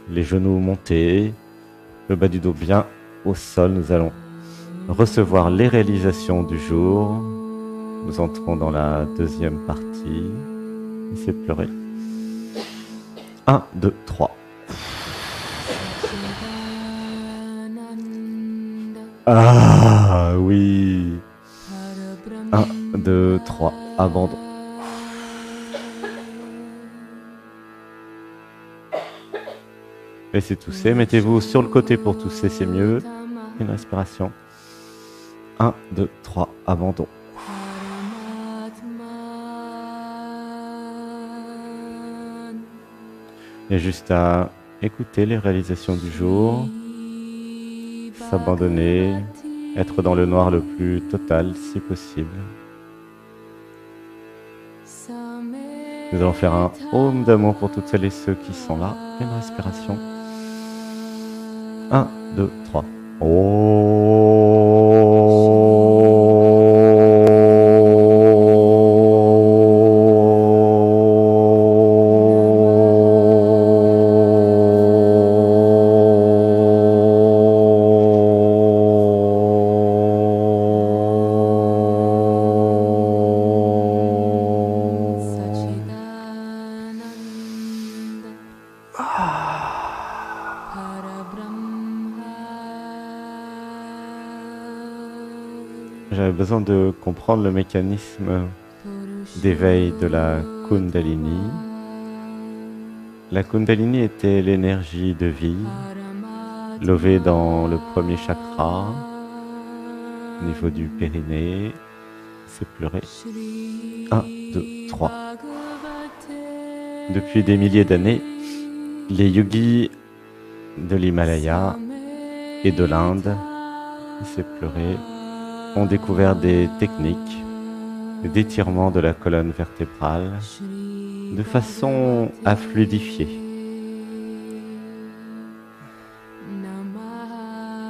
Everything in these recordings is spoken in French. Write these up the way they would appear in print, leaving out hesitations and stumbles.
les genoux montés, le bas du dos bien au sol. Nous allons recevoir les réalisations du jour. Nous entrons dans la deuxième partie. Laissez pleurer. 1, 2, 3. Ah oui. 1, 2, 3. Abandon. Laissez tousser. Mettez-vous sur le côté pour tousser, c'est mieux. Une respiration. 1, 2, 3. Abandon. Et juste à écouter les réalisations du jour, s'abandonner, être dans le noir le plus total si possible. Nous allons faire un home d'amour pour toutes celles et ceux qui sont là. Une respiration. 1, 2, 3. J'avais besoin de comprendre le mécanisme d'éveil de la Kundalini. La Kundalini était l'énergie de vie, levée dans le premier chakra, au niveau du périnée. C'est pleurer. 1, 2, 3. Depuis des milliers d'années, les yogis de l'Himalaya et de l'Inde, c'est pleurer, ont découvert des techniques d'étirement de la colonne vertébrale de façon à fluidifier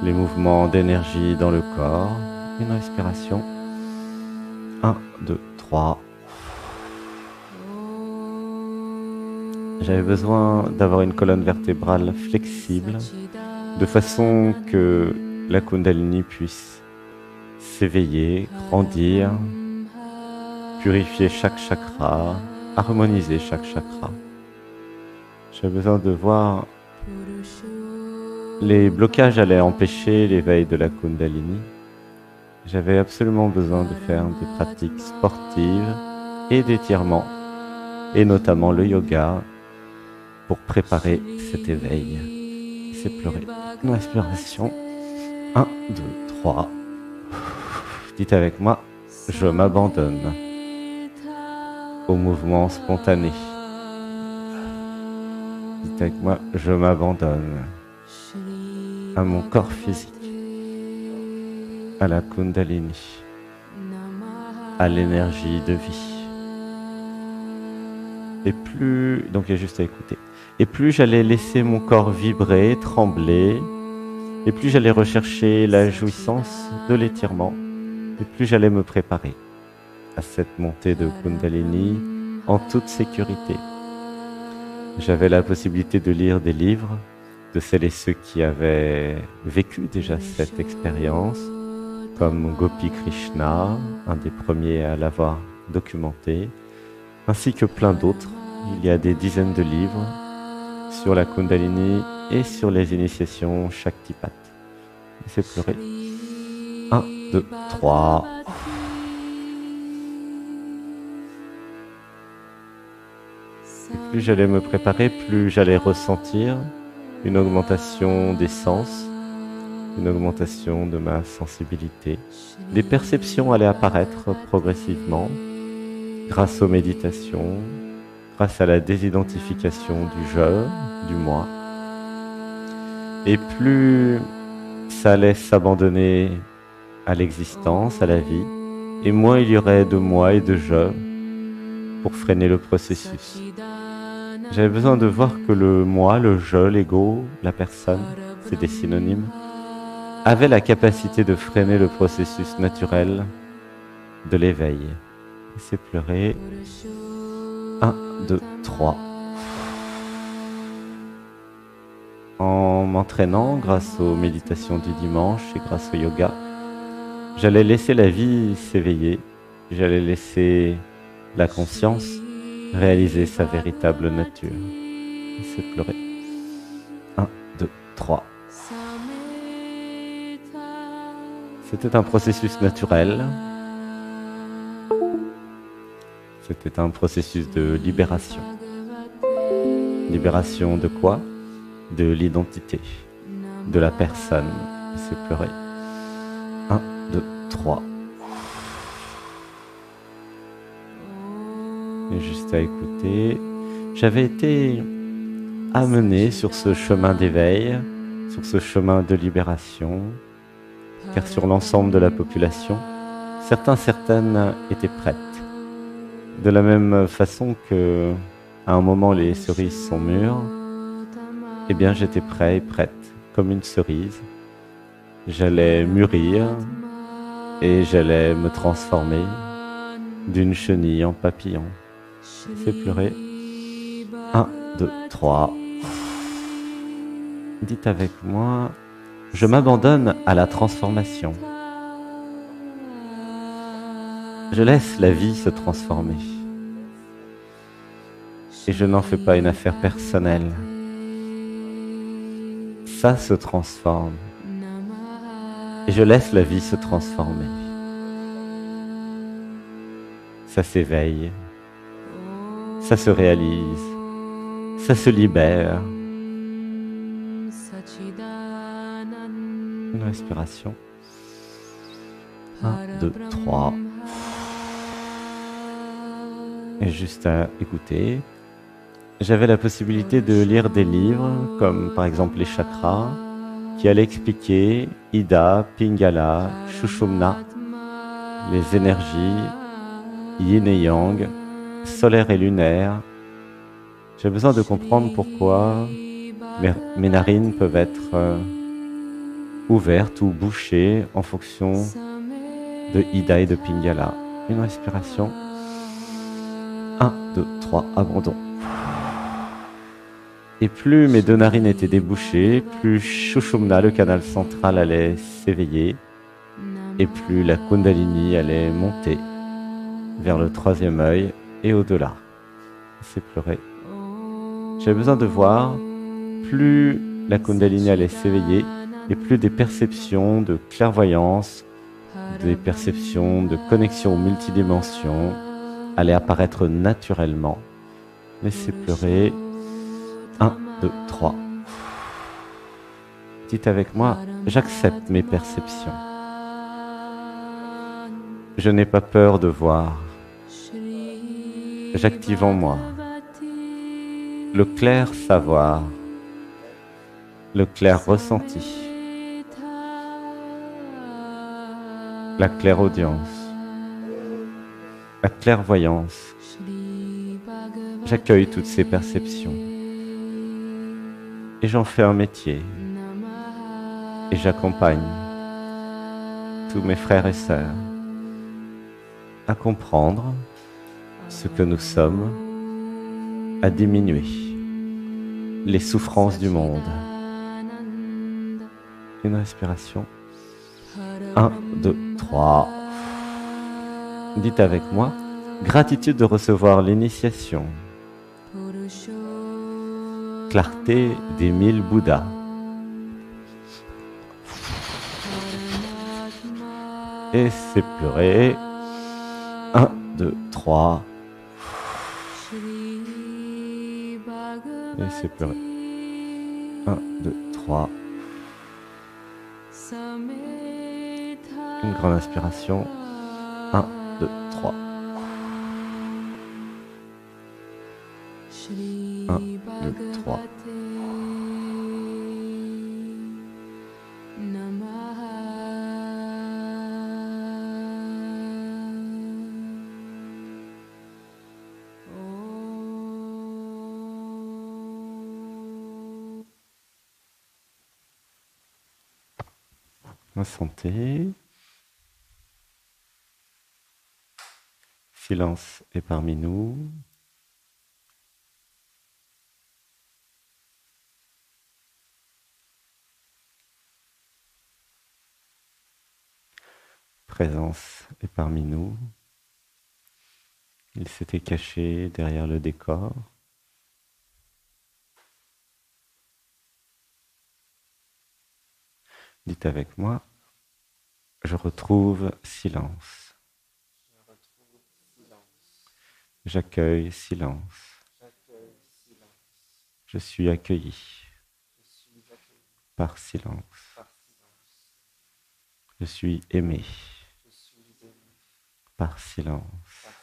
les mouvements d'énergie dans le corps. Une respiration. 1, 2, 3. J'avais besoin d'avoir une colonne vertébrale flexible de façon que la Kundalini puisse s'éveiller, grandir, purifier chaque chakra, harmoniser chaque chakra. J'avais besoin de voir les blocages allaient empêcher l'éveil de la Kundalini. J'avais absolument besoin de faire des pratiques sportives et d'étirement, et notamment le yoga, pour préparer cet éveil. C'est pleurer. Une respiration. 1, 2, 3. Dites avec moi, je m'abandonne au mouvement spontané. Dites avec moi, je m'abandonne à mon corps physique, à la Kundalini, à l'énergie de vie. Et plus, donc il y a juste à écouter. Et plus j'allais laisser mon corps vibrer, trembler, et plus j'allais rechercher la jouissance de l'étirement, et plus j'allais me préparer à cette montée de Kundalini en toute sécurité. J'avais la possibilité de lire des livres de celles et ceux qui avaient vécu déjà cette expérience, comme Gopi Krishna, un des premiers à l'avoir documenté, ainsi que plein d'autres. Il y a des dizaines de livres sur la Kundalini et sur les initiations Shaktipat. C'est pleurer. 1, 2, 3. Et plus j'allais me préparer, plus j'allais ressentir une augmentation des sens, une augmentation de ma sensibilité. Des perceptions allaient apparaître progressivement grâce aux méditations, grâce à la désidentification du je, du moi. Et plus ça allait s'abandonner à l'existence, à la vie, et moins il y aurait de moi et de je pour freiner le processus. J'avais besoin de voir que le moi, le je, l'ego, la personne, c'est des synonymes, avait la capacité de freiner le processus naturel de l'éveil. Laissez pleurer. 1, 2, 3. en m'entraînant grâce aux méditations du dimanche et grâce au yoga, j'allais laisser la vie s'éveiller, j'allais laisser la conscience réaliser sa véritable nature. C'est pleurer. 1, 2, 3. C'était un processus naturel. C'était un processus de libération. Libération de quoi? De l'identité, de la personne. C'est pleurer. 1, 2, 3. Et juste à écouter, j'avais été amené sur ce chemin d'éveil, sur ce chemin de libération, car sur l'ensemble de la population, certaines étaient prêtes. De la même façon que, à un moment, les cerises sont mûres, eh bien, j'étais prêt et prête, comme une cerise. J'allais mûrir et j'allais me transformer d'une chenille en papillon. C'est pleurer. 1, 2, 3. Dites avec moi, je m'abandonne à la transformation. Je laisse la vie se transformer. Et je n'en fais pas une affaire personnelle. Ça se transforme. Et je laisse la vie se transformer. Ça s'éveille. Ça se réalise. Ça se libère. Une respiration. 1, 2, 3. Et juste à écouter, j'avais la possibilité de lire des livres, comme par exemple les chakras, qui allaient expliquer Ida, Pingala, Shushumna, les énergies, yin et yang, solaire et lunaire. J'ai besoin de comprendre pourquoi mes narines peuvent être ouvertes ou bouchées en fonction de Ida et de Pingala. Une respiration. 1, 2, 3, abandon. Et plus mes deux narines étaient débouchées, plus Shushumna, le canal central, allait s'éveiller, et plus la Kundalini allait monter vers le troisième œil et au-delà. C'est pleurer. J'avais besoin de voir, plus la Kundalini allait s'éveiller, et plus des perceptions de clairvoyance, des perceptions de connexion aux multidimensions allaient apparaître naturellement. Laissez pleurer. 1, 2, 3. Dites avec moi, j'accepte mes perceptions. Je n'ai pas peur de voir. J'active en moi le clair savoir, le clair ressenti, la clairaudience, la clairvoyance. J'accueille toutes ces perceptions. Et j'en fais un métier. Et j'accompagne tous mes frères et sœurs à comprendre ce que nous sommes, à diminuer les souffrances du monde. Une respiration. 1, 2, 3. Dites avec moi, gratitude de recevoir l'initiation. Clarté des 1000 Bouddhas. Et c'est pleurer. 1, 2, 3. Et c'est pleurer. 1, 2, 3. Une grande inspiration. 1, 2, 3. 1, 2, 3. La santé. Silence est parmi nous. présence est parmi nous. Il s'était caché derrière le décor. Dites avec moi, je retrouve silence. J'accueille silence. Je suis accueilli par silence. Je suis aimé par silence.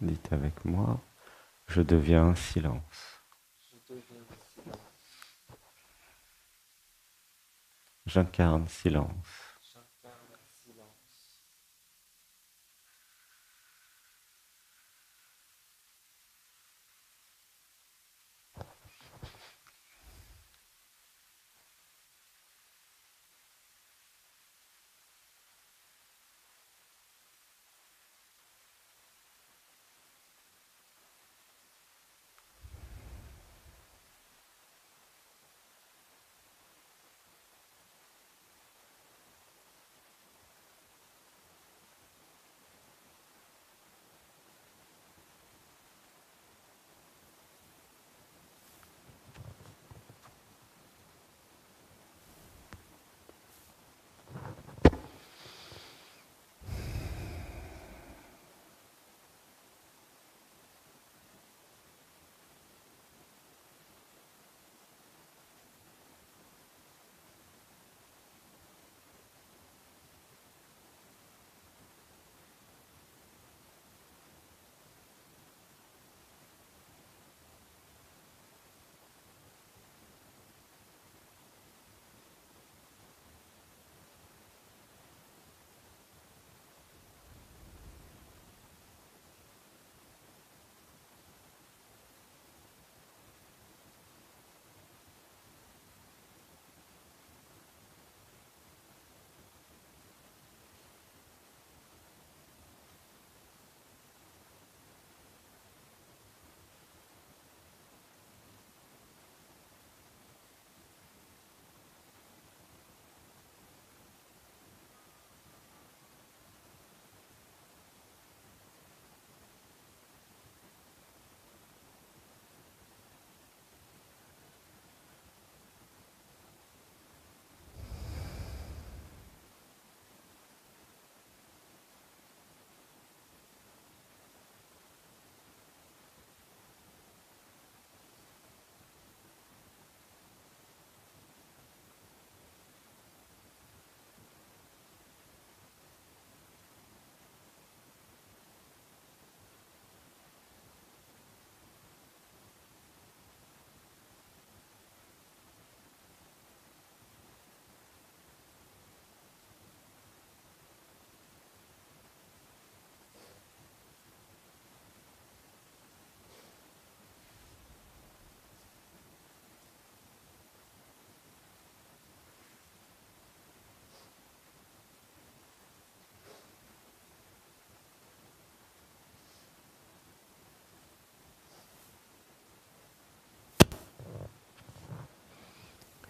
Dites avec moi, je deviens silence. J'incarne silence.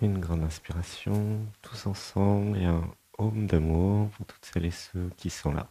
Une grande inspiration, tous ensemble, et un home d'amour pour toutes celles et ceux qui sont là.